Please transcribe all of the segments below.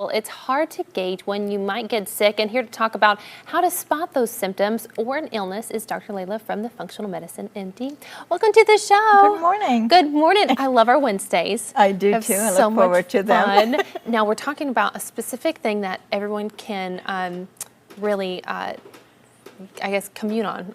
Well, it's hard to gauge when you might get sick, and here to talk about how to spot those symptoms or an illness is Dr. Lela from the Functional Medicine MD. Welcome to the show. Good morning. Good morning. I love our Wednesdays. I do too. I look forward to them. Now we're talking about a specific thing that everyone can really, I guess, commune on.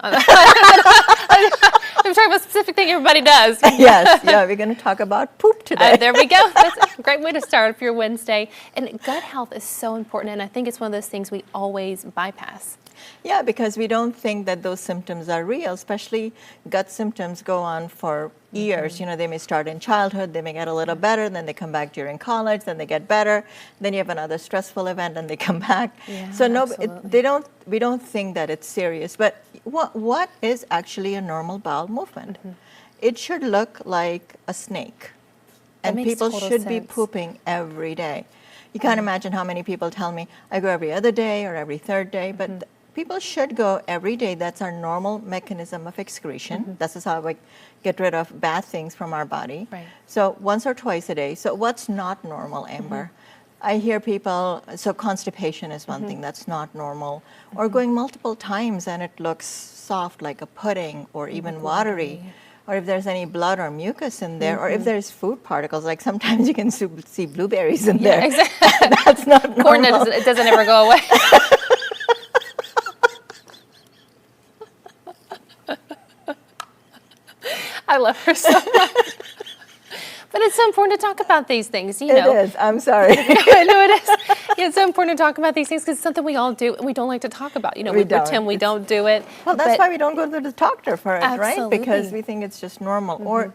I'm talking about a specific thing everybody does. Yes, yeah, we're going to talk about poop today. There we go. That's a great way to start your Wednesday. And gut health is so important, and I think it's one of those things we always bypass. Yeah, because we don't think that those symptoms are real, especially gut symptoms go on for years. You know, they may start in childhood, they may get a little better, then they come back during college, then they get better, then you have another stressful event and they come back. Yeah, so no, we don't think that it's serious. But what is actually a normal bowel movement? It should look like a snake. And people should be pooping every day. You can't imagine how many people tell me, I go every other day or every third day, but people should go every day. That's our normal mechanism of excretion. This is how we get rid of bad things from our body. Right. So once or twice a day. So what's not normal, Amber? I hear people, so constipation is one thing that's not normal, or going multiple times and it looks soft like a pudding or even watery. Or if there's any blood or mucus in there, or if there's food particles, like sometimes you can see blueberries in there. Exactly. That's not normal. Corn it doesn't ever go away. I love her so much. But it's so important to talk about these things, you know. It is. I'm sorry. No, it is. Yeah, it's so important to talk about these things because it's something we all do and we don't like to talk about. You know, we pretend we don't do it. Well, that's why we don't go to the doctor for it, Absolutely. right? Because we think it's just normal. Or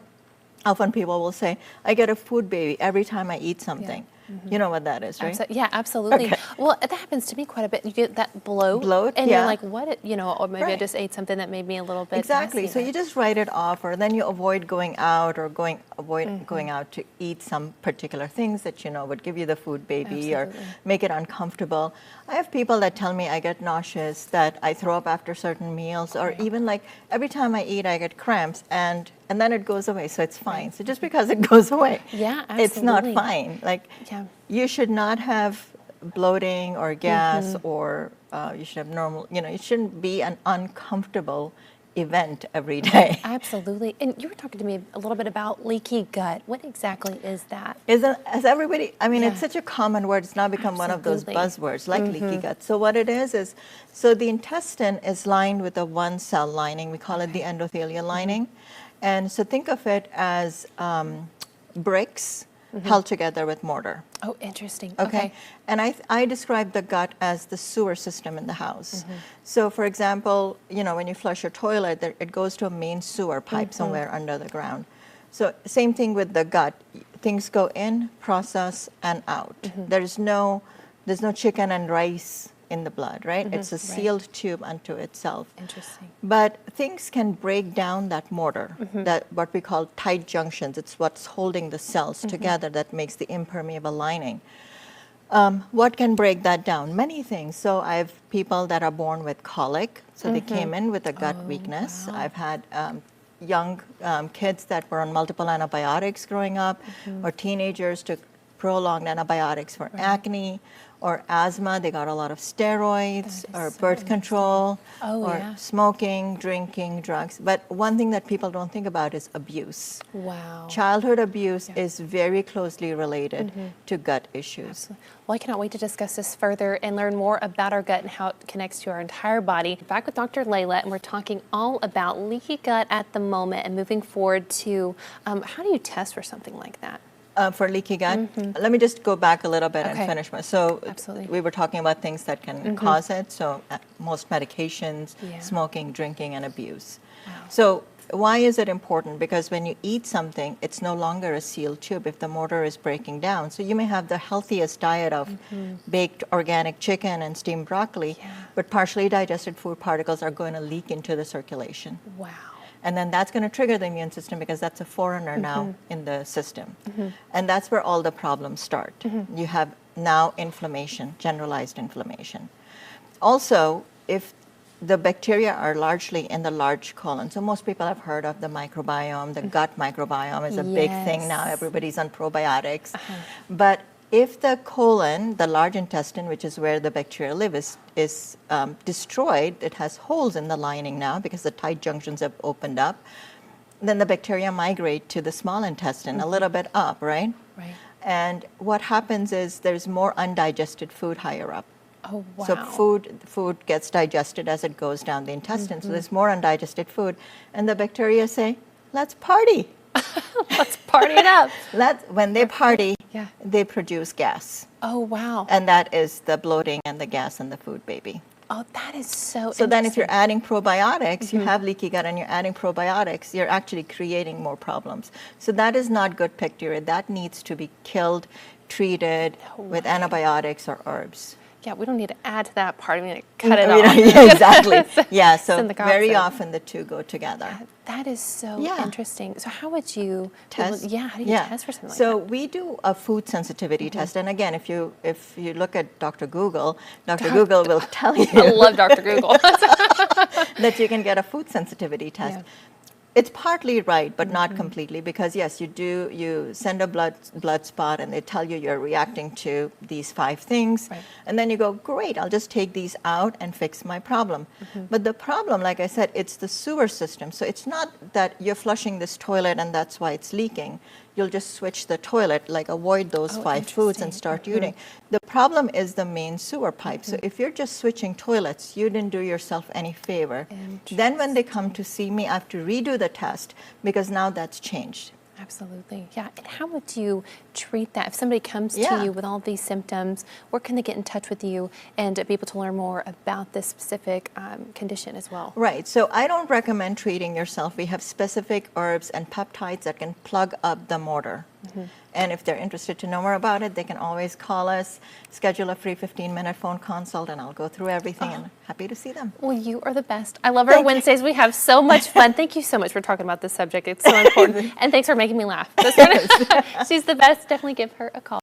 often people will say, I get a food baby every time I eat something. You know what that is, right? Yeah, absolutely. Okay. Well, that happens to me quite a bit. You get that bloat, and you're like, what? You know, or maybe I just ate something that made me a little bit Exactly. messy. So you just write it off, or then you avoid going out or avoid going out to eat some particular things that you know would give you the food baby or make it uncomfortable. I have people that tell me I get nauseous, that I throw up after certain meals, or even like every time I eat I get cramps, and then it goes away, so it's fine. So just because it goes away, it's not fine. Like you should not have bloating or gas, or you should have normal, you know, it shouldn't be an uncomfortable event every day. Absolutely. And you were talking to me a little bit about leaky gut. What exactly is that? As everybody, I mean, it's such a common word, it's now become one of those buzzwords, like leaky gut. So what it is, so the intestine is lined with a one-cell lining. We call it the endothelial lining. And so think of it as bricks held together with mortar. Oh, interesting. Okay. And I describe the gut as the sewer system in the house. So for example, you know, when you flush your toilet, it goes to a main sewer pipe somewhere under the ground. So same thing with the gut. Things go in, process, and out. There's no chicken and rice in the blood, right? It's a sealed tube unto itself. Interesting. But things can break down that mortar, that what we call tight junctions. It's what's holding the cells together that makes the impermeable lining. What can break that down? Many things. So I have people that are born with colic, so they came in with a gut weakness. Wow. I've had young kids that were on multiple antibiotics growing up, or teenagers took prolonged antibiotics for acne or asthma. They got a lot of steroids or birth control or smoking, drinking, drugs. But one thing that people don't think about is abuse. Wow. Childhood abuse is very closely related to gut issues. Absolutely. Well, I cannot wait to discuss this further and learn more about our gut and how it connects to our entire body. Back with Dr. Lela, and we're talking all about leaky gut at the moment and moving forward to how do you test for something like that? For leaky gut, let me just go back a little bit and finish. So we were talking about things that can cause it. So most medications, smoking, drinking, and abuse. Wow. So why is it important? Because when you eat something, it's no longer a sealed tube if the mortar is breaking down. So you may have the healthiest diet of baked organic chicken and steamed broccoli, but partially digested food particles are going to leak into the circulation. Wow. And then that's going to trigger the immune system because that's a foreigner now in the system. And that's where all the problems start. You have now inflammation, generalized inflammation. Also, if the bacteria are largely in the large colon. So most people have heard of the microbiome. The gut microbiome is a big thing now. Everybody's on probiotics. But if the colon, the large intestine, which is where the bacteria live, is destroyed, it has holes in the lining now because the tight junctions have opened up, then the bacteria migrate to the small intestine, a little bit up, right? Right. And what happens is there's more undigested food higher up. Oh, wow. So food gets digested as it goes down the intestine. So there's more undigested food. And the bacteria say, let's party. Let's party it up. When they party, Yeah. they produce gas. Oh, wow. And that is the bloating and the gas in the food baby. Oh, that is so So then if you're interesting. adding probiotics, you have leaky gut and you're adding probiotics, you're actually creating more problems. So that is not good bacteria. That needs to be killed, treated with antibiotics or herbs. Yeah, we don't need to add to that part. We need to cut it off. Yeah, exactly. Yeah, so Send the very opposite. often the two go together. That is so Yeah. interesting. So how would you Test? Yeah, how do you test for something like So that? we do a food sensitivity test, and again, if you look at Dr. Google, Dr. Google will tell you I love Dr. Google. that you can get a food sensitivity test. Yeah. It's partly right, but not completely, because yes, you send a blood spot and they tell you you're reacting to these 5 things. Right. And then you go, great, I'll just take these out and fix my problem. But the problem, like I said, it's the sewer system. So it's not that you're flushing this toilet and that's why it's leaking. You'll just switch the toilet, like avoid those 5 foods and interesting. start eating. The problem is the main sewer pipe. So if you're just switching toilets, you didn't do yourself any favor. Then when they come to see me, I have to redo the test because now that's changed. Absolutely. Yeah. And how would you treat that? If somebody comes to Yeah. you with all these symptoms, where can they get in touch with you and be able to learn more about this specific condition as well? Right. So I don't recommend treating yourself. We have specific herbs and peptides that can plug up the motor. And if they're interested to know more about it, they can always call us, schedule a free 15-minute phone consult, and I'll go through everything and happy to see them. Well, you are the best. I love our Thank you. Wednesdays. We have so much fun. Thank you so much for talking about this subject. It's so important. And thanks for making me laugh. She's the best. Definitely give her a call.